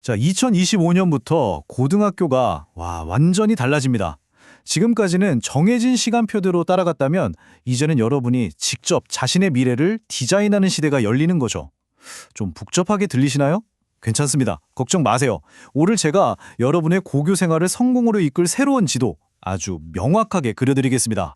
자, 2025년부터 고등학교가 완전히 달라집니다. 지금까지는 정해진 시간표대로 따라갔다면 이제는 여러분이 직접 자신의 미래를 디자인하는 시대가 열리는 거죠. 좀 복잡하게 들리시나요? 괜찮습니다. 걱정 마세요. 오늘 제가 여러분의 고교 생활을 성공으로 이끌 새로운 지도 아주 명확하게 그려드리겠습니다.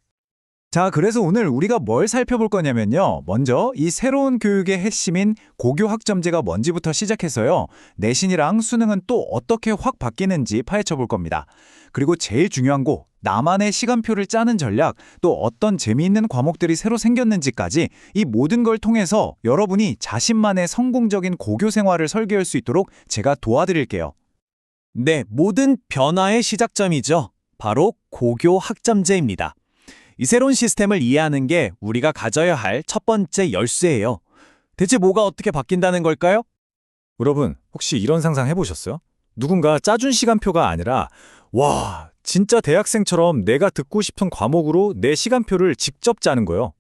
자, 그래서 오늘 우리가 뭘 살펴볼 거냐면요. 먼저 이 새로운 교육의 핵심인 고교 학점제가 뭔지부터 시작해서요. 내신이랑 수능은 또 어떻게 확 바뀌는지 파헤쳐 볼 겁니다. 그리고 제일 중요한 거, 나만의 시간표를 짜는 전략, 또 어떤 재미있는 과목들이 새로 생겼는지까지 이 모든 걸 통해서 여러분이 자신만의 성공적인 고교 생활을 설계할 수 있도록 제가 도와드릴게요. 네, 모든 변화의 시작점이죠. 바로 고교 학점제입니다. 이 새로운 시스템을 이해하는 게 우리가 가져야 할 첫 번째 열쇠예요. 대체 뭐가 어떻게 바뀐다는 걸까요? 여러분, 혹시 이런 상상 해보셨어요? 누군가 짜준 시간표가 아니라 와, 진짜 대학생처럼 내가 듣고 싶은 과목으로 내 시간표를 직접 짜는 거예요.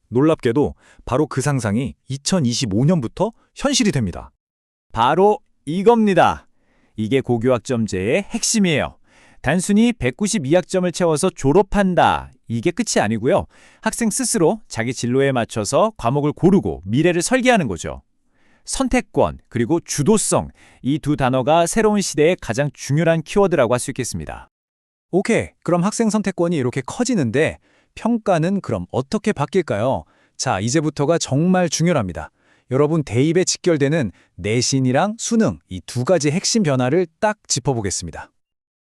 놀랍게도 바로 그 상상이 2025년부터 현실이 됩니다. 바로 이겁니다. 이게 고교 학점제의 핵심이에요. 단순히 192학점을 채워서 졸업한다. 이게 끝이 아니고요. 학생 스스로 자기 진로에 맞춰서 과목을 고르고 미래를 설계하는 거죠. 선택권 그리고 주도성, 이 두 단어가 새로운 시대의 가장 중요한 키워드라고 할 수 있겠습니다. 오케이, 그럼 학생 선택권이 이렇게 커지는데 평가는 그럼 어떻게 바뀔까요? 자, 이제부터가 정말 중요합니다. 여러분 대입에 직결되는 내신이랑 수능 이 두 가지 핵심 변화를 딱 짚어보겠습니다.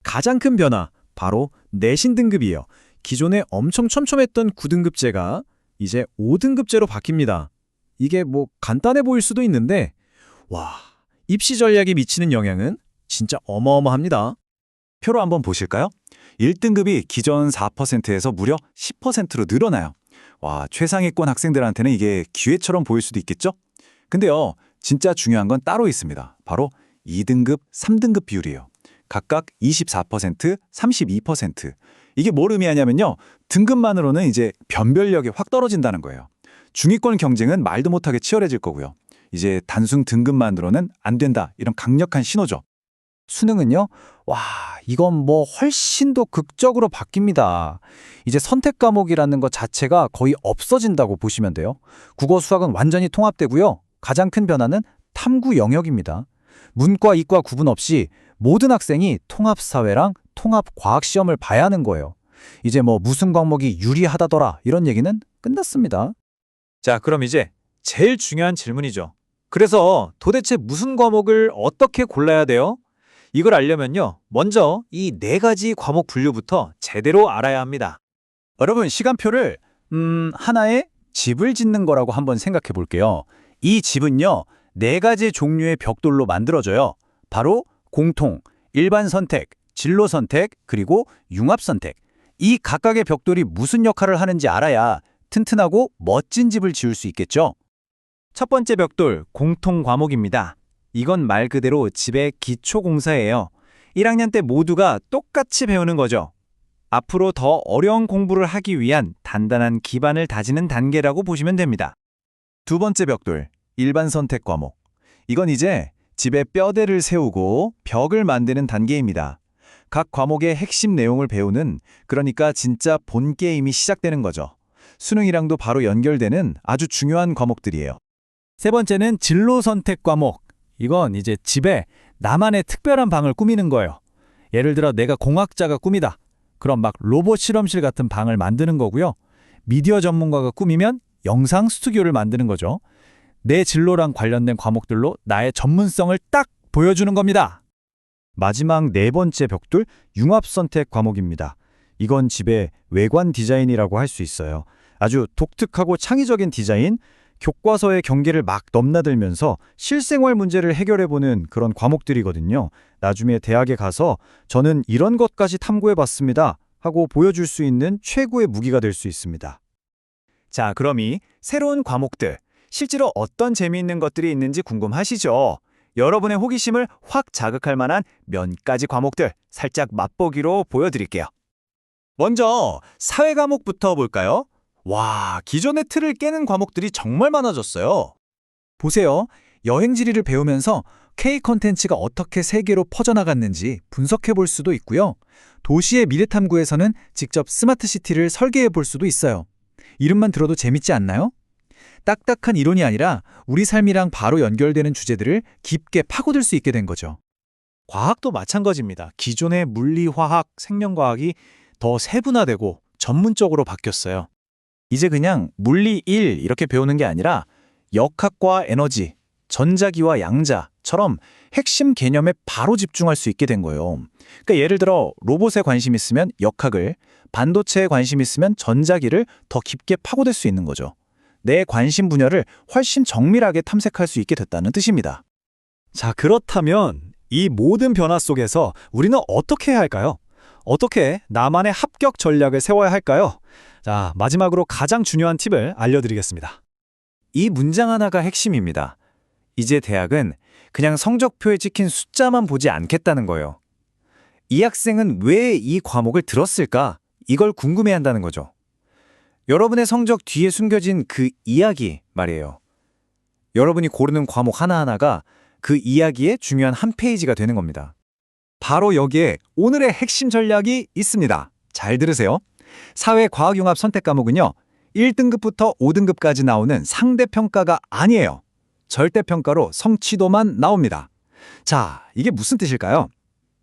가장 큰 변화, 바로 내신 등급이에요. 기존에 엄청 촘촘했던 9등급제가 이제 5등급제로 바뀝니다. 이게 간단해 보일 수도 있는데 입시 전략에 미치는 영향은 진짜 어마어마합니다. 표로 한번 보실까요? 1등급이 기존 4%에서 무려 10%로 늘어나요. 최상위권 학생들한테는 이게 기회처럼 보일 수도 있겠죠? 근데요, 진짜 중요한 건 따로 있습니다. 바로 2등급, 3등급 비율이에요. 각각 24%, 32%. 이게 뭘 의미하냐면요. 등급만으로는 이제 변별력이 확 떨어진다는 거예요. 중위권 경쟁은 말도 못하게 치열해질 거고요. 이제 단순 등급만으로는 안 된다. 이런 강력한 신호죠. 수능은요? 이건 훨씬 더 극적으로 바뀝니다. 이제 선택 과목이라는 것 자체가 거의 없어진다고 보시면 돼요. 국어, 수학은 완전히 통합되고요. 가장 큰 변화는 탐구 영역입니다. 문과, 이과 구분 없이 모든 학생이 통합사회랑 통합과학시험을 봐야 하는 거예요. 이제 무슨 과목이 유리하다더라 이런 얘기는 끝났습니다. 자, 그럼 이제 제일 중요한 질문이죠. 그래서 도대체 무슨 과목을 어떻게 골라야 돼요? 이걸 알려면요. 먼저 이 4가지 과목 분류부터 제대로 알아야 합니다. 여러분, 시간표를 하나의 집을 짓는 거라고 한번 생각해 볼게요. 이 집은요, 4가지 종류의 벽돌로 만들어져요. 바로 공통, 일반 선택, 진로 선택, 그리고 융합 선택. 이 각각의 벽돌이 무슨 역할을 하는지 알아야 튼튼하고 멋진 집을 지을 수 있겠죠. 첫 번째 벽돌, 공통 과목입니다. 이건 말 그대로 집의 기초 공사예요. 1학년 때 모두가 똑같이 배우는 거죠. 앞으로 더 어려운 공부를 하기 위한 단단한 기반을 다지는 단계라고 보시면 됩니다. 두 번째 벽돌, 일반 선택 과목. 이건 이제 집에 뼈대를 세우고 벽을 만드는 단계입니다. 각 과목의 핵심 내용을 배우는, 그러니까 진짜 본 게임이 시작되는 거죠. 수능이랑도 바로 연결되는 아주 중요한 과목들이에요. 세 번째는 진로 선택 과목. 이건 이제 집에 나만의 특별한 방을 꾸미는 거예요. 예를 들어 내가 공학자가 꾸미다. 그럼 로봇 실험실 같은 방을 만드는 거고요. 미디어 전문가가 꾸미면 영상 스튜디오를 만드는 거죠. 내 진로랑 관련된 과목들로 나의 전문성을 딱 보여주는 겁니다. 마지막 4번째 벽돌, 융합 선택 과목입니다. 이건 집의 외관 디자인이라고 할 수 있어요. 아주 독특하고 창의적인 디자인, 교과서의 경계를 막 넘나들면서 실생활 문제를 해결해보는 그런 과목들이거든요. 나중에 대학에 가서 저는 이런 것까지 탐구해봤습니다 하고 보여줄 수 있는 최고의 무기가 될 수 있습니다. 자, 그럼 이 새로운 과목들, 실제로 어떤 재미있는 것들이 있는지 궁금하시죠? 여러분의 호기심을 확 자극할 만한 몇 가지 과목들 살짝 맛보기로 보여드릴게요. 먼저 사회 과목부터 볼까요? 기존의 틀을 깨는 과목들이 정말 많아졌어요. 보세요. 여행지리를 배우면서 K 콘텐츠가 어떻게 세계로 퍼져나갔는지 분석해 볼 수도 있고요. 도시의 미래 탐구에서는 직접 스마트 시티를 설계해 볼 수도 있어요. 이름만 들어도 재밌지 않나요? 딱딱한 이론이 아니라 우리 삶이랑 바로 연결되는 주제들을 깊게 파고들 수 있게 된 거죠. 과학도 마찬가지입니다. 기존의 물리, 화학, 생명과학이 더 세분화되고 전문적으로 바뀌었어요. 이제 그냥 물리 1 이렇게 배우는 게 아니라 역학과 에너지, 전자기와 양자처럼 핵심 개념에 바로 집중할 수 있게 된 거예요. 그러니까 예를 들어 로봇에 관심 있으면 역학을, 반도체에 관심 있으면 전자기를 더 깊게 파고들 수 있는 거죠. 내 관심 분야를 훨씬 정밀하게 탐색할 수 있게 됐다는 뜻입니다. 자, 그렇다면 이 모든 변화 속에서 우리는 어떻게 해야 할까요? 어떻게 나만의 합격 전략을 세워야 할까요? 자, 마지막으로 가장 중요한 팁을 알려드리겠습니다. 이 문장 하나가 핵심입니다. 이제 대학은 그냥 성적표에 찍힌 숫자만 보지 않겠다는 거예요. 이 학생은 왜 이 과목을 들었을까? 이걸 궁금해한다는 거죠. 여러분의 성적 뒤에 숨겨진 그 이야기 말이에요. 여러분이 고르는 과목 하나하나가 그 이야기의 중요한 한 페이지가 되는 겁니다. 바로 여기에 오늘의 핵심 전략이 있습니다. 잘 들으세요. 사회과학융합 선택 과목은요, 1등급부터 5등급까지 나오는 상대평가가 아니에요. 절대평가로 성취도만 나옵니다. 자, 이게 무슨 뜻일까요?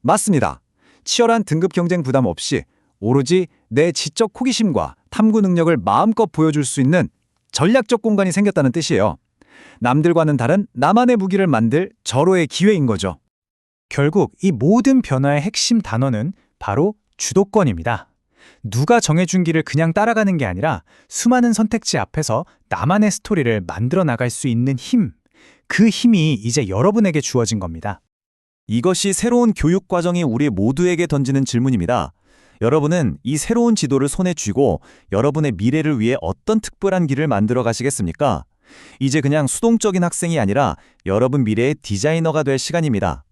맞습니다. 치열한 등급 경쟁 부담 없이 오로지 내 지적 호기심과 탐구 능력을 마음껏 보여줄 수 있는 전략적 공간이 생겼다는 뜻이에요. 남들과는 다른 나만의 무기를 만들 절호의 기회인 거죠. 결국 이 모든 변화의 핵심 단어는 바로 주도권입니다. 누가 정해준 길을 그냥 따라가는 게 아니라 수많은 선택지 앞에서 나만의 스토리를 만들어 나갈 수 있는 힘, 그 힘이 이제 여러분에게 주어진 겁니다. 이것이 새로운 교육 과정이 우리 모두에게 던지는 질문입니다. 여러분은 이 새로운 지도를 손에 쥐고 여러분의 미래를 위해 어떤 특별한 길을 만들어 가시겠습니까? 이제 그냥 수동적인 학생이 아니라 여러분 미래의 디자이너가 될 시간입니다.